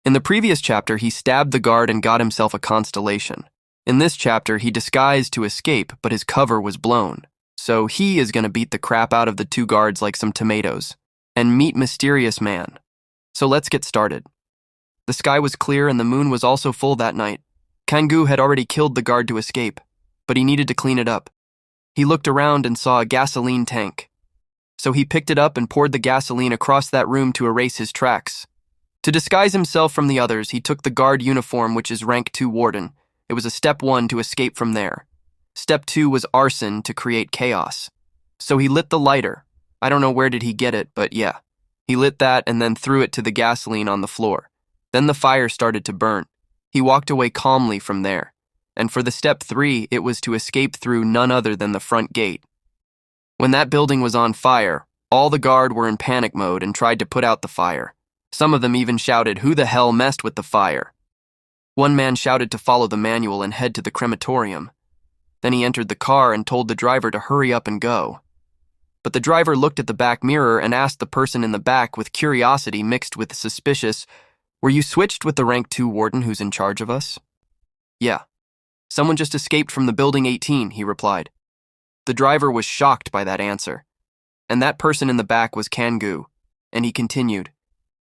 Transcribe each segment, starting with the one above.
In the previous chapter, he stabbed the guard and got himself a constellation. In this chapter, he disguised to escape, but his cover was blown. So he is going to beat the crap out of the two guards like some tomatoes and meet Mysterious Man. So let's get started. The sky was clear and the moon was also full that night. Kang-gu had already killed the guard to escape, but he needed to clean it up. He looked around and saw a gasoline tank. So he picked it up and poured the gasoline across that room to erase his tracks. To disguise himself from the others, he took the guard uniform, which is rank 2 warden. It was a step 1 to escape from there. Step 2 was arson to create chaos. So he lit the lighter. I don't know where did he get it, but yeah. He lit that and then threw it to the gasoline on the floor. Then the fire started to burn. He walked away calmly from there. And for the step 3, it was to escape through none other than the front gate. When that building was on fire, all the guard were in panic mode and tried to put out the fire. Some of them even shouted, "Who the hell messed with the fire?" One man shouted to follow the manual and head to the crematorium. Then he entered the car and told the driver to hurry up and go. But the driver looked at the back mirror and asked the person in the back with curiosity mixed with suspicious, "Were you switched with the rank 2 warden who's in charge of us?" "Yeah. Someone just escaped from the building 18, he replied. The driver was shocked by that answer. And that person in the back was Kang-gu, and he continued.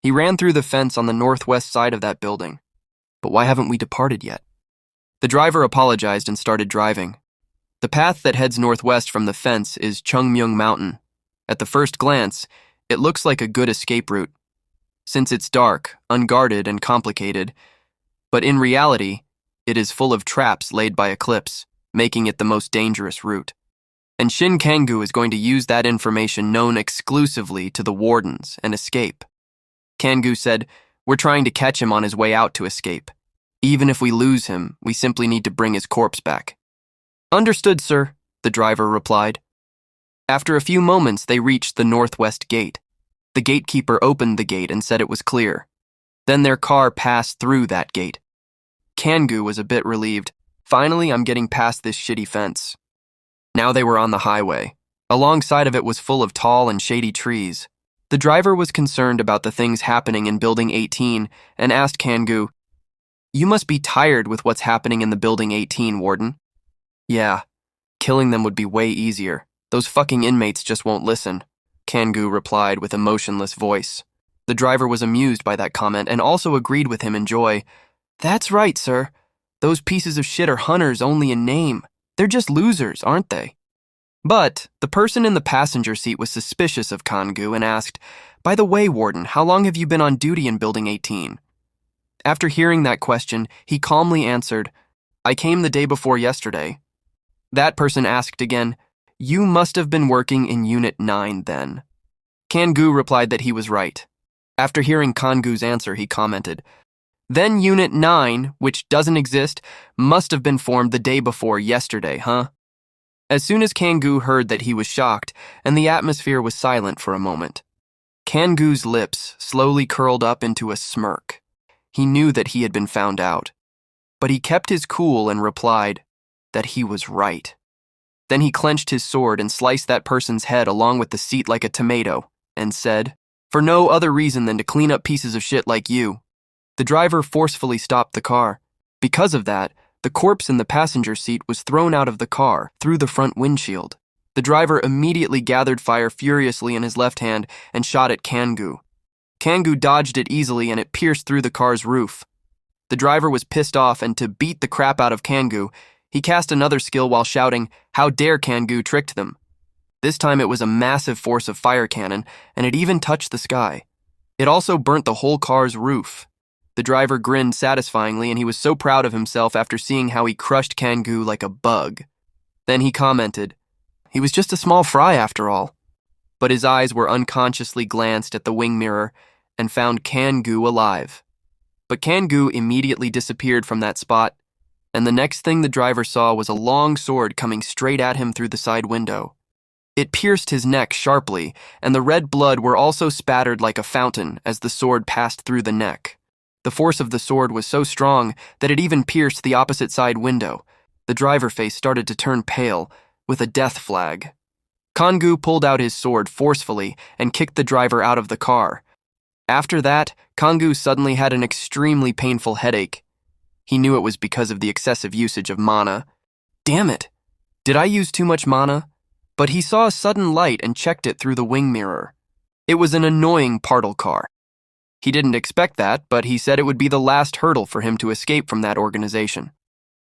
He ran through the fence on the northwest side of that building. But why haven't we departed yet? The driver apologized and started driving. The path that heads northwest from the fence is Chungmyeong Mountain. At the first glance, it looks like a good escape route, since it's dark, unguarded, and complicated. But in reality, it is full of traps laid by Eclipse, making it the most dangerous route. And Shin Kang-gu is going to use that information known exclusively to the wardens and escape. Kang-gu said, "We're trying to catch him on his way out to escape. Even if we lose him, we simply need to bring his corpse back." "Understood, sir," the driver replied. After a few moments, they reached the northwest gate. The gatekeeper opened the gate and said it was clear. Then their car passed through that gate. Kang-gu was a bit relieved. Finally, I'm getting past this shitty fence. Now they were on the highway. Alongside of it was full of tall and shady trees. The driver was concerned about the things happening in Building 18 and asked Kang-gu, "You must be tired with what's happening in the Building 18, Warden." "Yeah, killing them would be way easier. Those fucking inmates just won't listen," Kang-gu replied with a motionless voice. The driver was amused by that comment and also agreed with him in joy. "That's right, sir. Those pieces of shit are hunters only in name. They're just losers, aren't they?" But the person in the passenger seat was suspicious of Kang-gu and asked, "By the way, Warden, how long have you been on duty in Building 18? After hearing that question, he calmly answered, "I came the day before yesterday." That person asked again, "You must have been working in Unit 9 then." Kang-gu replied that he was right. After hearing Kang-gu's answer, he commented, "Then Unit 9, which doesn't exist, must have been formed the day before yesterday, huh?" As soon as Kang-gu heard that, he was shocked, and the atmosphere was silent for a moment. Kang-gu's lips slowly curled up into a smirk. He knew that he had been found out. But he kept his cool and replied that he was right. Then he clenched his sword and sliced that person's head along with the seat like a tomato, and said, "For no other reason than to clean up pieces of shit like you." The driver forcefully stopped the car. Because of that, the corpse in the passenger seat was thrown out of the car through the front windshield. The driver immediately gathered fire furiously in his left hand and shot at Kang-gu. Kang-gu dodged it easily and it pierced through the car's roof. The driver was pissed off, and to beat the crap out of Kang-gu, he cast another skill while shouting, "How dare Kang-gu tricked them." This time it was a massive force of fire cannon, and it even touched the sky. It also burnt the whole car's roof. The driver grinned satisfyingly, and he was so proud of himself after seeing how he crushed Kang-gu like a bug. Then he commented, "He was just a small fry after all." But his eyes were unconsciously glanced at the wing mirror and found Kang-gu alive. But Kang-gu immediately disappeared from that spot, and the next thing the driver saw was a long sword coming straight at him through the side window. It pierced his neck sharply, and the red blood were also spattered like a fountain as the sword passed through the neck. The force of the sword was so strong that it even pierced the opposite side window. The driver face started to turn pale, with a death flag. Kang-gu pulled out his sword forcefully and kicked the driver out of the car. After that, Kangu suddenly had an extremely painful headache. He knew it was because of the excessive usage of mana. Damn it! Did I use too much mana? But he saw a sudden light and checked it through the wing mirror. It was an annoying Partle car. He didn't expect that, but he said it would be the last hurdle for him to escape from that organization.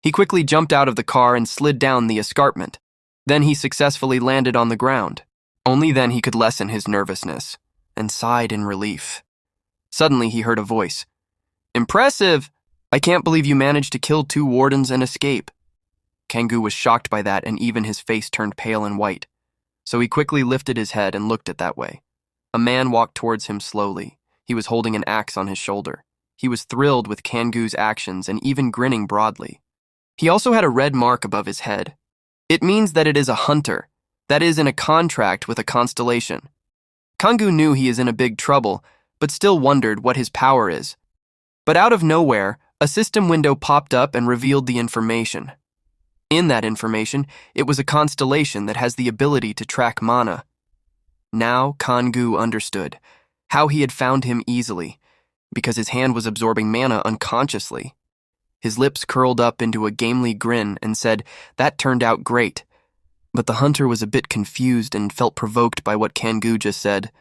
He quickly jumped out of the car and slid down the escarpment. Then he successfully landed on the ground. Only then he could lessen his nervousness, and sighed in relief. Suddenly he heard a voice. "Impressive! I can't believe you managed to kill 2 wardens and escape." Kangu was shocked by that, and even his face turned pale and white. So he quickly lifted his head and looked it that way. A man walked towards him slowly. He was holding an axe on his shoulder. He was thrilled with Kangu's actions and even grinning broadly. He also had a red mark above his head. It means that it is a hunter, that is in a contract with a constellation. Kangu knew he is in a big trouble, but still wondered what his power is. But out of nowhere, a system window popped up and revealed the information. In that information, it was a constellation that has the ability to track mana. Now Kangu understood how he had found him easily, because his hand was absorbing mana unconsciously. His lips curled up into a gamely grin and said, "That turned out great." But the hunter was a bit confused and felt provoked by what Kangu just said.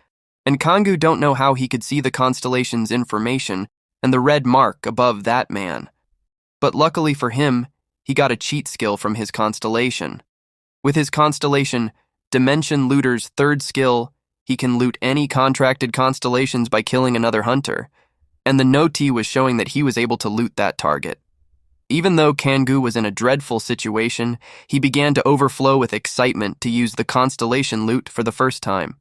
And Kangu don't know how he could see the constellation's information and the red mark above that man. But luckily for him, he got a cheat skill from his constellation. With his constellation, Dimension Looter's 3rd skill, he can loot any contracted constellations by killing another hunter. And the noti was showing that he was able to loot that target. Even though Kangu was in a dreadful situation, he began to overflow with excitement to use the constellation loot for the first time.